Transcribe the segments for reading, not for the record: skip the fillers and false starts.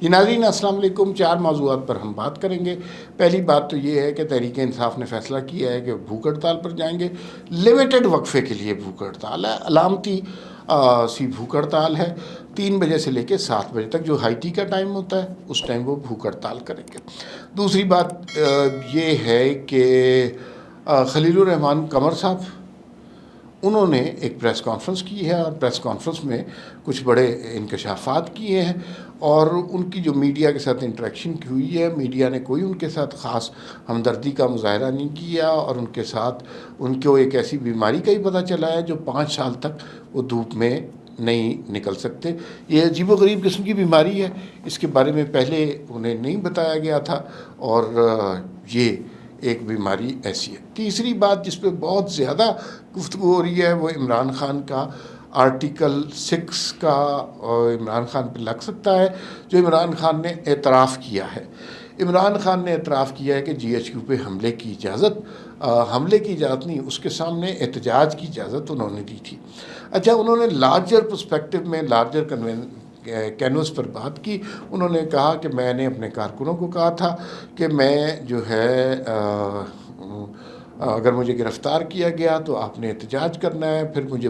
یہ ناظرین السلام علیکم، 4 موضوعات پر ہم بات کریں گے۔ پہلی بات تو یہ ہے کہ تحریک انصاف نے فیصلہ کیا ہے کہ بھوک ہڑتال پر جائیں گے۔ لیمیٹڈ وقفے کے لیے بھوک ہڑتال ہے، علامتی سی بھوک ہڑتال ہے۔ 3 بجے سے لے کے 7 بجے تک جو ہائی ٹی کا ٹائم ہوتا ہے اس ٹائم وہ بھوک ہڑتال کریں گے۔ دوسری بات یہ ہے کہ خلیل الرحمان قمر صاحب انہوں نے ایک پریس کانفرنس کی ہے اور پریس کانفرنس میں کچھ بڑے انکشافات کیے ہیں، اور ان کی جو میڈیا کے ساتھ انٹریکشن کی ہوئی ہے، میڈیا نے کوئی ان کے ساتھ خاص ہمدردی کا مظاہرہ نہیں کیا، اور ان کے ساتھ ان کو ایک ایسی بیماری کا ہی پتہ چلا ہے جو 5 سال تک وہ دھوپ میں نہیں نکل سکتے۔ یہ عجیب و غریب قسم کی بیماری ہے، اس کے بارے میں پہلے انہیں نہیں بتایا گیا تھا، اور یہ ایک بیماری ایسی ہے۔ تیسری بات جس پہ بہت زیادہ گفتگو ہو رہی ہے وہ عمران خان کا آرٹیکل 6 کا عمران خان پہ لگ سکتا ہے، جو عمران خان نے اعتراف کیا ہے۔ عمران خان نے اعتراف کیا ہے کہ جی ایچ کیو پہ حملے کی اجازت نہیں، اس کے سامنے احتجاج کی اجازت انہوں نے دی تھی۔ اچھا، انہوں نے لارجر پرسپیکٹو میں لارجر کینوس پر بات کی۔ انہوں نے کہا کہ میں نے اپنے کارکنوں کو کہا تھا کہ میں جو ہے اگر مجھے گرفتار کیا گیا تو آپ نے احتجاج کرنا ہے، پھر مجھے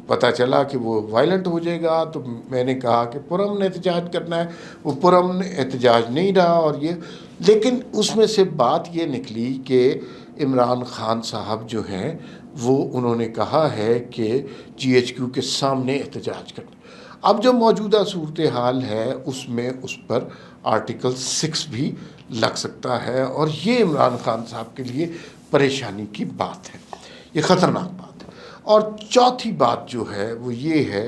پتہ چلا کہ وہ وائلنٹ ہو جائے گا تو میں نے کہا کہ پرامن احتجاج کرنا ہے، وہ پرامن احتجاج نہیں رہا۔ اور یہ لیکن اس میں سے بات یہ نکلی کہ عمران خان صاحب جو ہیں وہ انہوں نے کہا ہے کہ جی ایچ کیو کے سامنے احتجاج کرنا۔ اب جو موجودہ صورتحال ہے اس میں اس پر آرٹیکل 6 بھی لگ سکتا ہے، اور یہ عمران خان صاحب کے لیے پریشانی کی بات ہے، یہ خطرناک بات ہے۔ اور چوتھی بات جو ہے وہ یہ ہے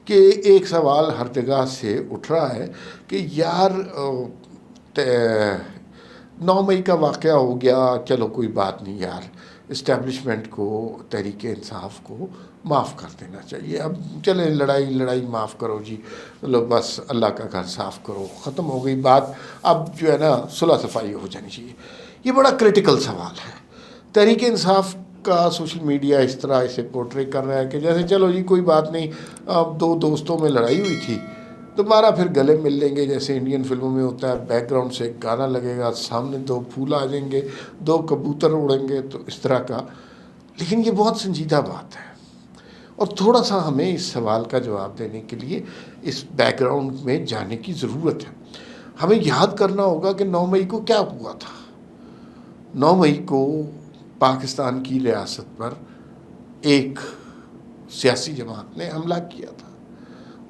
کہ ایک سوال ہر جگہ سے اٹھ رہا ہے کہ یار 9 مئی کا واقعہ ہو گیا، چلو کوئی بات نہیں یار، اسٹیبلشمنٹ کو، تحریک انصاف کو معاف کر دینا چاہیے۔ اب چلیں لڑائی معاف کرو جی، لو بس اللہ کا گھر صاف کرو، ختم ہو گئی بات، اب جو ہے نا صلح صفائی ہو جانی چاہیے۔ یہ بڑا کرٹیکل سوال ہے۔ تحریک انصاف کا سوشل میڈیا اس طرح اسے پورٹری کر رہا ہے کہ جیسے چلو جی کوئی بات نہیں، اب 2 دوستوں میں لڑائی ہوئی تھی، دوبارہ پھر گلے مل لیں گے، جیسے انڈین فلموں میں ہوتا ہے، بیک گراؤنڈ سے ایک گانا لگے گا، سامنے 2 پھول آ جائیں گے، 2 کبوتر اڑیں گے، تو اس طرح کا۔ لیکن یہ بہت سنجیدہ بات ہے، اور تھوڑا سا ہمیں اس سوال کا جواب دینے کے لیے اس بیک گراؤنڈ میں جانے کی ضرورت ہے۔ ہمیں یاد کرنا ہوگا کہ 9 مئی کو کیا ہوا تھا۔ 9 مئی کو پاکستان کی ریاست پر ایک سیاسی جماعت نے حملہ کیا تھا۔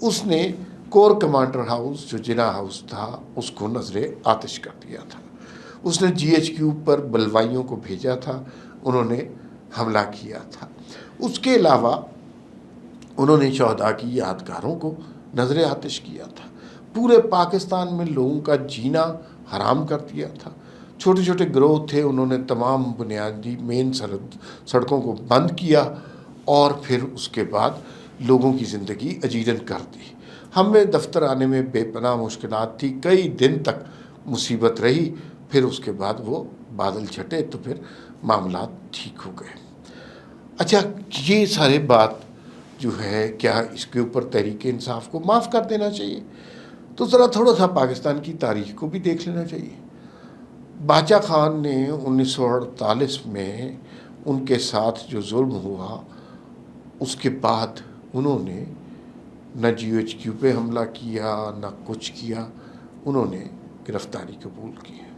اس نے کور کمانڈر ہاؤس جو جناح ہاؤس تھا اس کو نظر آتش کر دیا تھا۔ اس نے جی ایچ کیو پر بلوائیوں کو بھیجا تھا، انہوں نے حملہ کیا تھا۔ اس کے علاوہ انہوں نے شہداء کی یادگاروں کو نظر آتش کیا تھا۔ پورے پاکستان میں لوگوں کا جینا حرام کر دیا تھا۔ چھوٹے چھوٹے گروہ تھے، انہوں نے تمام بنیادی مین سڑکوں کو بند کیا، اور پھر اس کے بعد لوگوں کی زندگی اجیرن کر دی۔ ہمیں دفتر آنے میں بے پناہ مشکلات تھی، کئی دن تک مصیبت رہی، پھر اس کے بعد وہ بادل چھٹے تو پھر معاملات ٹھیک ہو گئے۔ اچھا، یہ سارے بات جو ہے کیا اس کے اوپر تحریک انصاف کو معاف کر دینا چاہیے؟ تو ذرا تھوڑا سا پاکستان کی تاریخ کو بھی دیکھ لینا چاہیے۔ باچا خان نے 1948 میں ان کے ساتھ جو ظلم ہوا، اس کے بعد انہوں نے نہ جی ایچ کیو پہ حملہ کیا، نہ کچھ کیا، انہوں نے گرفتاری قبول کی ہے۔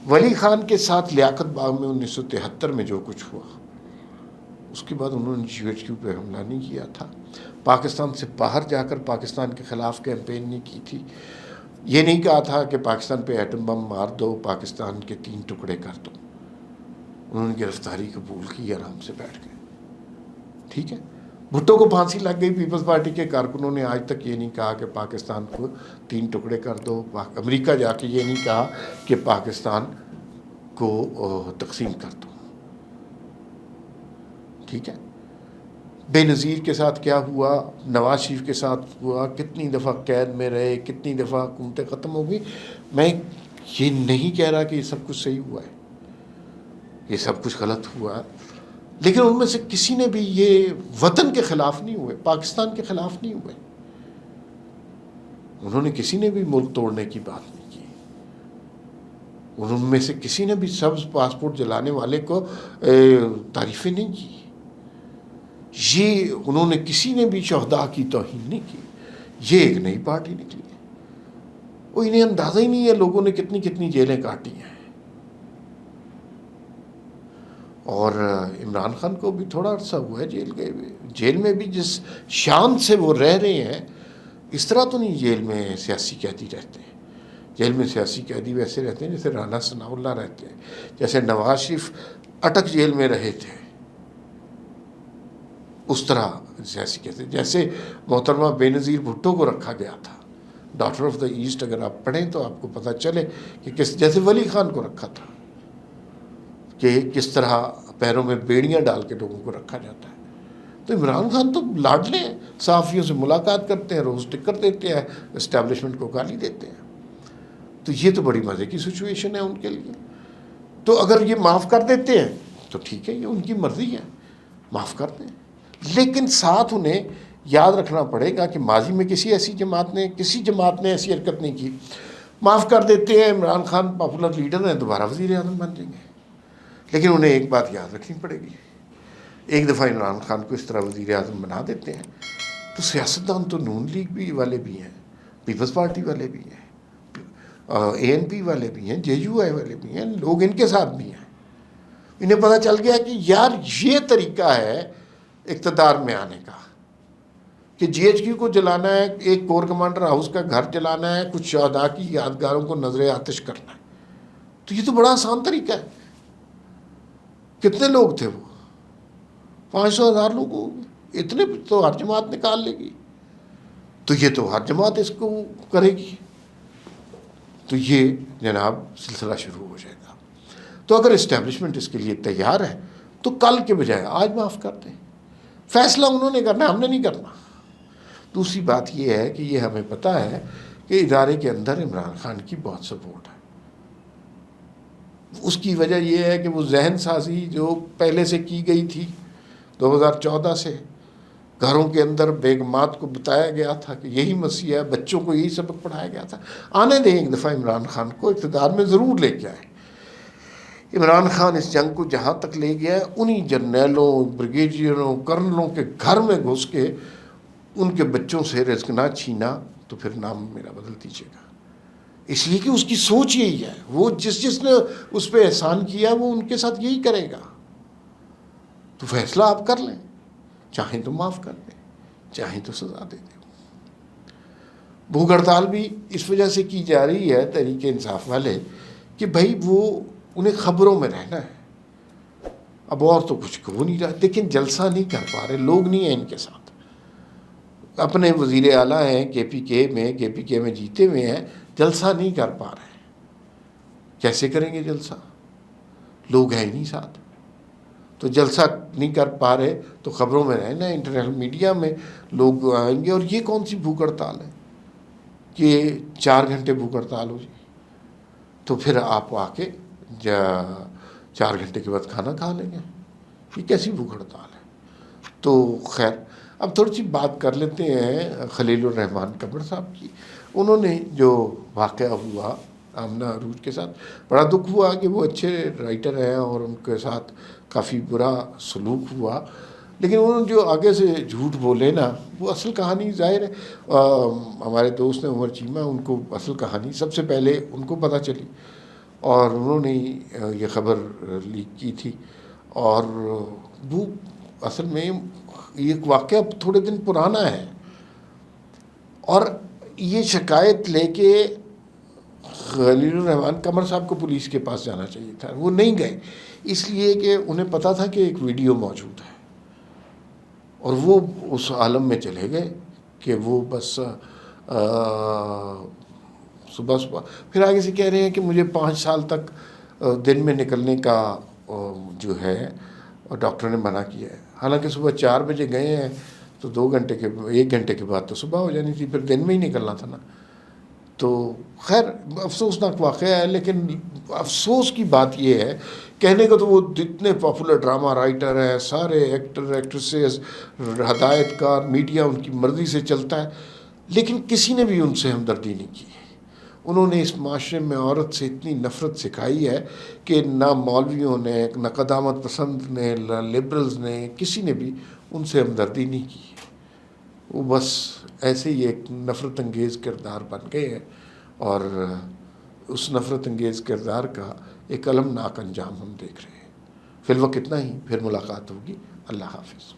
ولی خان کے ساتھ لیاقت باغ میں 1973 میں جو کچھ ہوا، اس کے بعد انہوں نے جی ایچ کیو پہ حملہ نہیں کیا تھا۔ پاکستان سے باہر جا کر پاکستان کے خلاف کیمپین نہیں کی تھی۔ یہ نہیں کہا تھا کہ پاکستان پہ ایٹم بم مار دو، پاکستان کے 3 ٹکڑے کر دو۔ انہوں نے گرفتاری قبول کی، آرام سے بیٹھ گئے۔ ٹھیک ہے، بھٹو کو پھانسی لگ گئی، پیپلز پارٹی کے کارکنوں نے آج تک یہ نہیں کہا کہ پاکستان کو 3 ٹکڑے کر دو۔ امریکہ جا کے یہ نہیں کہا کہ پاکستان کو تقسیم کر دو۔ ٹھیک ہے، بے نظیر کے ساتھ کیا ہوا، نواز شریف کے ساتھ ہوا، کتنی دفعہ قید میں رہے، کتنی دفعہ حکومتیں ختم ہو گئی۔ میں یہ نہیں کہہ رہا کہ یہ سب کچھ صحیح ہوا ہے، یہ سب کچھ غلط ہوا ہے، لیکن ان میں سے کسی نے بھی یہ وطن کے خلاف نہیں ہوئے، پاکستان کے خلاف نہیں ہوئے۔ انہوں نے کسی نے بھی ملک توڑنے کی بات نہیں کی. ان میں سے کسی نے بھی سبز پاسپورٹ جلانے والے کو تعریفیں نہیں کی. یہ انہوں نے کسی نے بھی شہداء کی توہین نہیں کی. یہ ایک نئی پارٹی نکلی ہے. وہ انہیں اندازہ ہی نہیں ہے لوگوں نے کتنی کتنی جیلیں کاٹی ہیں. اور عمران خان کو بھی تھوڑا عرصہ ہوا ہے جیل گئے ہوئے. جیل میں بھی جس شان سے وہ رہ رہے ہیں اس طرح تو نہیں جیل میں سیاسی قیدی رہتے ہیں. جیل میں سیاسی قیدی ویسے رہتے ہیں جیسے رانا ثناء اللہ رہتے ہیں, جیسے نواز شریف اٹک جیل میں رہے تھے, اس طرح سیاسی قیدی. جیسے محترمہ بے نظیر بھٹو کو رکھا گیا تھا, ڈاٹر آف دا ایسٹ, اگر آپ پڑھیں تو آپ کو پتہ چلے کہ جیسے ولی خان کو رکھا تھا کہ کس طرح پیروں میں بیڑیاں ڈال کے لوگوں کو رکھا جاتا ہے. تو عمران خان تو لاڈلے ہیں, صحافیوں سے ملاقات کرتے ہیں, روز ٹکر دیتے ہیں, اسٹیبلشمنٹ کو گالی دیتے ہیں. تو یہ تو بڑی مزے کی سچویشن ہے ان کے لیے. تو اگر یہ معاف کر دیتے ہیں تو ٹھیک ہے, یہ ان کی مرضی ہے, معاف کر دیں. لیکن ساتھ انہیں یاد رکھنا پڑے گا کہ ماضی میں کسی جماعت نے ایسی حرکت نہیں کی. معاف کر دیتے ہیں, عمران خان پاپولر لیڈر ہیں, دوبارہ وزیر اعظم بن جائیں گے. لیکن انہیں ایک بات یاد رکھنی پڑے گی, ایک دفعہ عمران خان کو اس طرح وزیر اعظم بنا دیتے ہیں تو سیاستدان تو نون لیگ بھی والے بھی ہیں, پیپلز پارٹی والے بھی ہیں, اے این پی والے بھی ہیں, جے یو آئی والے بھی ہیں, لوگ ان کے ساتھ بھی ہیں. انہیں پتہ چل گیا کہ یار یہ طریقہ ہے اقتدار میں آنے کا کہ جی ایچ کیو کو جلانا ہے, ایک کور کمانڈر ہاؤس کا گھر جلانا ہے, کچھ شہداء کی یادگاروں کو نظر آتش کرنا ہے. تو یہ تو بڑا آسان طریقہ ہے. کتنے لوگ تھے وہ؟ 500,000 لوگ ہوں گے. اتنے تو ہر جماعت نکال لے گی. تو یہ تو ہر جماعت اس کو کرے گی. تو یہ جناب سلسلہ شروع ہو جائے گا. تو اگر اسٹیبلشمنٹ اس کے لیے تیار ہے تو کل کے بجائے آج معاف کر دیں. فیصلہ انہوں نے کرنا ہے, ہم نے نہیں کرنا. دوسری بات یہ ہے کہ یہ ہمیں پتہ ہے کہ ادارے کے اندر عمران خان کی بہت سپورٹ ہے. اس کی وجہ یہ ہے کہ وہ ذہن سازی جو پہلے سے کی گئی تھی 2014 سے, گھروں کے اندر بیگمات کو بتایا گیا تھا کہ یہی مسیح ہے, بچوں کو یہی سبق پڑھایا گیا تھا. آنے دیں ایک دفعہ عمران خان کو, اقتدار میں ضرور لے کے آئیں. عمران خان اس جنگ کو جہاں تک لے گیا ہے انہی جرنیلوں, بریگیڈیئروں, کرنلوں کے گھر میں گھس کے ان کے بچوں سے رزق نہ چھینا تو پھر نام میرا بدل دیجیے گا. اس لیے کہ اس کی سوچ یہی ہے, وہ جس نے اس پہ احسان کیا وہ ان کے ساتھ یہی کرے گا. تو فیصلہ آپ کر لیں, چاہیں تو معاف کر دیں, چاہیں تو سزا دے دیں. بھوک ہڑتال بھی اس وجہ سے کی جا رہی ہے تحریک انصاف والے کہ بھائی وہ انہیں خبروں میں رہنا ہے. اب اور تو کچھ ہو نہیں رہا, لیکن جلسہ نہیں کر پا رہے, لوگ نہیں ہیں ان کے ساتھ. اپنے وزیر اعلیٰ ہیں کے پی کے میں جیتے ہوئے ہیں, جلسہ نہیں کر پا رہے. کیسے کریں گے جلسہ؟ لوگ ہیں ہی نہیں ساتھ. تو جلسہ نہیں کر پا رہے تو خبروں میں رہنا ہے, انٹرنیشنل میڈیا میں لوگ آئیں گے. اور یہ کون سی بھوک ہڑتال ہے کہ 4 گھنٹے بھوک ہڑتال ہو جائے؟ تو پھر آپ آ کے 4 گھنٹے کے بعد کھانا کھا لیں گے. یہ کیسی بھوک ہڑتال ہے؟ تو خیر, اب تھوڑی سی بات کر لیتے ہیں خلیل الرحمان قمر صاحب کی. انہوں نے جو واقعہ ہوا آمنہ عروج کے ساتھ, بڑا دکھ ہوا کہ وہ اچھے رائٹر ہیں اور ان کے ساتھ کافی برا سلوک ہوا. لیکن انہوں نے جو آگے سے جھوٹ بولے نا, وہ اصل کہانی ظاہر ہے. ہمارے دوست ہیں عمر چیمہ, ان کو اصل کہانی سب سے پہلے ان کو پتہ چلی اور انہوں نے یہ خبر لیک کی تھی. اور وہ اصل میں ایک واقعہ تھوڑے دن پرانا ہے, اور یہ شکایت لے کے خلیل الرحمان قمر صاحب کو پولیس کے پاس جانا چاہیے تھا. وہ نہیں گئے اس لیے کہ انہیں پتہ تھا کہ ایک ویڈیو موجود ہے, اور وہ اس عالم میں چلے گئے کہ وہ بس صبح پھر آگے سے کہہ رہے ہیں کہ مجھے 5 سال تک دن میں نکلنے کا جو ہے ڈاکٹر نے منع کیا ہے. حالانکہ صبح 4 بجے گئے ہیں تو 1 گھنٹے کے بعد تو صبح ہو جانی تھی, پھر دن میں ہی نکلنا تھا نا. تو خیر افسوسناک واقعہ ہے. لیکن افسوس کی بات یہ ہے, کہنے کو تو وہ اتنے پاپولر ڈرامہ رائٹر ہیں, سارے ایکٹر ایکٹریسز, ہدایت کار, میڈیا ان کی مرضی سے چلتا ہے. لیکن کسی نے بھی ان سے ہمدردی نہیں کی. انہوں نے اس معاشرے میں عورت سے اتنی نفرت سکھائی ہے کہ نہ مولویوں نے، نہ قدامت پسند نے، نہ لبرلز نے، کسی نے بھی ان سے ہمدردی نہیں کی. وہ بس ایسے ہی ایک نفرت انگیز کردار بن گئے ہیں، اور اس نفرت انگیز کردار کا ایک المناک انجام ہم دیکھ رہے ہیں. فی الوقت اتنا ہی، پھر ملاقات ہوگی. اللہ حافظ.